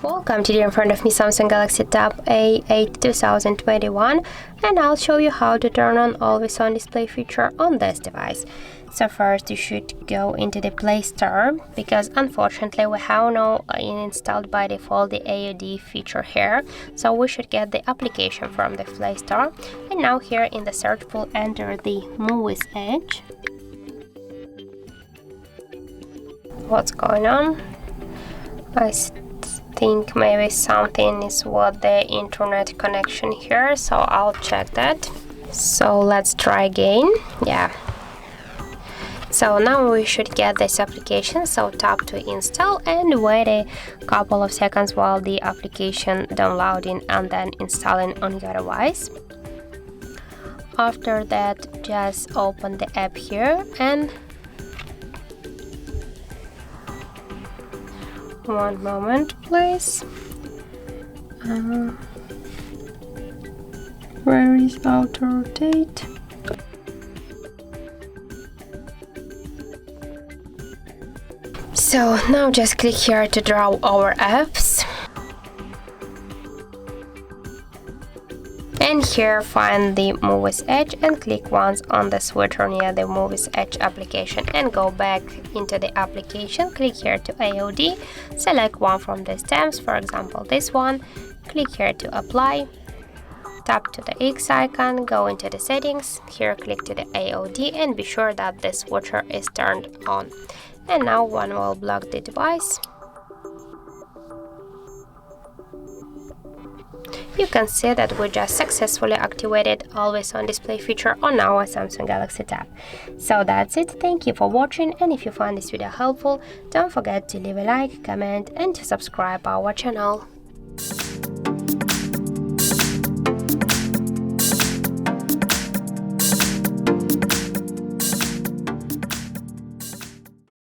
Welcome, today in front of me Samsung Galaxy Tab A8 2021, and I'll show you how to turn on Always On Display feature on this device. So first you should go into the Play Store, because unfortunately we have no installed by default the AOD feature here, so we should get the application from the Play Store. And now here in the search pool enter the Muviz Edge. What's going on? I think maybe something is with the internet connection here, so I'll check that. So let's try again. Yeah, so now we should get this application, so tap to install and wait a couple of seconds while the application downloading and then installing on your device. After that, just open the app here and one moment please. Where is auto rotate? So now just click here to draw our apps, and here find the Muviz Edge and click once on the switcher near the Muviz Edge application and go back into the application. Click here to AOD, select one from these tabs, for example this one, click here to apply, tap to the X icon, go into the settings, here click to the AOD and be sure that the switcher is turned on. And now one will block the device. You can see that we just successfully activated Always On Display feature on our Samsung Galaxy Tab. So that's it, thank you for watching, and if you found this video helpful, don't forget to leave a like, comment and to subscribe our channel.